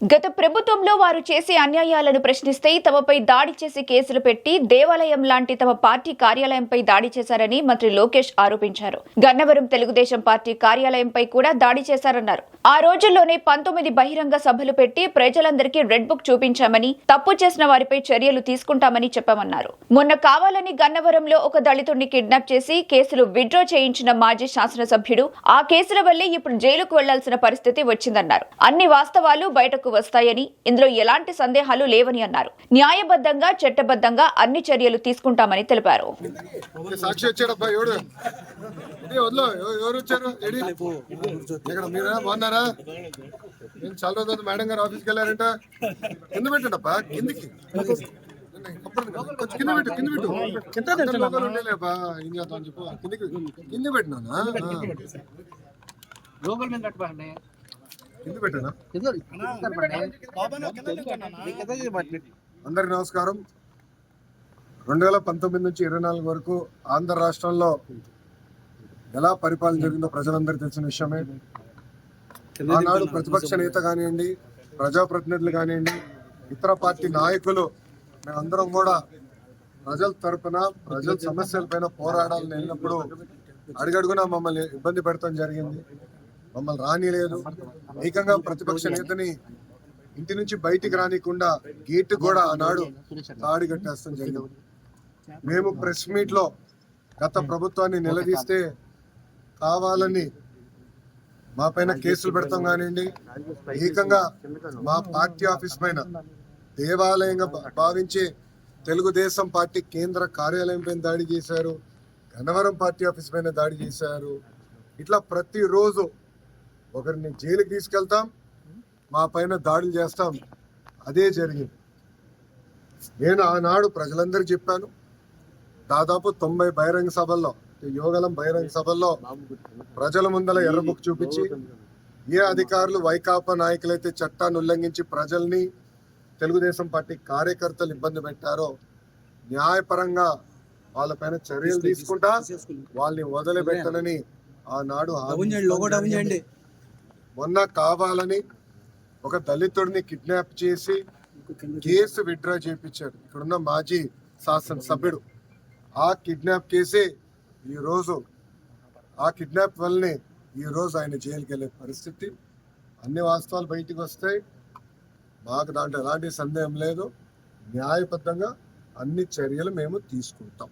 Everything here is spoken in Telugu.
గత ప్రభుత్వంలో వారు చేసే అన్యాయాలను ప్రశ్నిస్తే తమపై దాడి చేసి కేసులు పెట్టి దేవాలయం లాంటి తమ పార్టీ కార్యాలయంపై దాడి చేశారని మంత్రి లోకేష్ ఆరోపించారు. గన్నవరం తెలుగుదేశం పార్టీ కార్యాలయంపై కూడా దాడి చేశారన్నారు. ఆ రోజుల్లోనే 19 బహిరంగ సభలు పెట్టి ప్రజలందరికీ రెడ్ బుక్ చూపించామని, తప్పు చేసిన వారిపై చర్యలు తీసుకుంటామని చెప్పామన్నారు. మొన్న కావాలని గన్నవరంలో ఒక దళితుడిని కిడ్నాప్ చేసి కేసులు విత్డ్రా చేయించిన మాజీ శాసనసభ్యుడు ఆ కేసుల వల్లే ఇప్పుడు జైలుకు వెళ్లాల్సిన పరిస్థితి వచ్చిందన్నారు. అన్ని వాస్తవాలు బయటకు వస్తాయని, ఇందులో ఎలాంటి సందేహాలు లేవని అన్నారు. న్యాయబద్ధంగా చట్టబద్ధంగా అన్ని చర్యలు తీసుకుంటామని తెలిపారు. చాలా రోజులు మేడం గారు ఆఫీస్కి వెళ్ళారంట. కింద పెట్టండప్పా, కిందికి కింద పెట్టినా అందరికి నమస్కారం. 2019 నుంచి 24 వరకు ఆంధ్ర రాష్ట్రంలో ఎలా పరిపాలన జరిగిందో ప్రజలందరికీ తెలిసిన విషయమే. ఆనాడు ప్రతిపక్ష నేత కానివ్వండి, ప్రజాప్రతినిధులు కానివ్వండి, ఇతర పార్టీ నాయకులు మేమందరం కూడా ప్రజల తరపున ప్రజల సమస్యలపైన పోరాడాలని వెళ్ళినప్పుడు అడుగడుగునా మమ్మల్ని ఇబ్బంది పెడతాం జరిగింది. మమ్మల్ని రానిలేదు. ఏకంగా ప్రతిపక్ష నేతని ఇంటి నుంచి బయటికి రానికుండా గేట్ కూడా ఆనాడు తాడి కట్టేస్తాం జరిగింది. మేము ప్రెస్ మీట్ లో గత ప్రభుత్వాన్ని నిలదీస్తే కావాలని మా పైన కేసులు పెడతాం కానివ్వండి, ఏకంగా మా పార్టీ ఆఫీస్ పైన దేవాలయంగా భావించే తెలుగుదేశం పార్టీ కేంద్ర కార్యాలయం పైన దాడి చేశారు, గన్నవరం పార్టీ ఆఫీస్ పైన దాడి చేశారు. ఇట్లా ప్రతిరోజు ఒకరిని జైలుకి తీసుకెళ్తాం, మా పైన దాడులు చేస్తాం. అదే జరిగింది. నేను ఆనాడు ప్రజలందరికీ చెప్పాను. దాదాపు 90 బహిరంగ సభల్లో, యోగలం బహిరంగ సభల్లో ప్రజల ముందల ఎర్ర బుక్ చూపించి ఏ అధికారులు వైకాపా నాయకులైతే చట్టాన్ని ఉల్లంఘించి ప్రజల్ని, తెలుగుదేశం పార్టీ కార్యకర్తలు ఇబ్బంది పెట్టారో న్యాయపరంగా వాళ్ళపైన చర్యలు తీసుకుంటా, వాళ్ళని వదిలిపెట్టనని ఆనాడు మొన్న కావాలని ఒక దళితుడిని కిడ్నాప్ చేసి కేసు విత్డ్రా చేయించారు ఇక్కడున్న మాజీ శాసనసభ్యుడు. ఆ కిడ్నాప్ కేసే ఈరోజు, ఆ కిడ్నాప్ వల్లనే ఈరోజు ఆయన జైలుకి వెళ్ళే పరిస్థితి. అన్ని వాస్తవాలు బయటికి వస్తాయి. మాకు దాంట్లో ఎలాంటి సందేహం లేదు. న్యాయబద్ధంగా అన్ని చర్యలు మేము తీసుకుంటాం.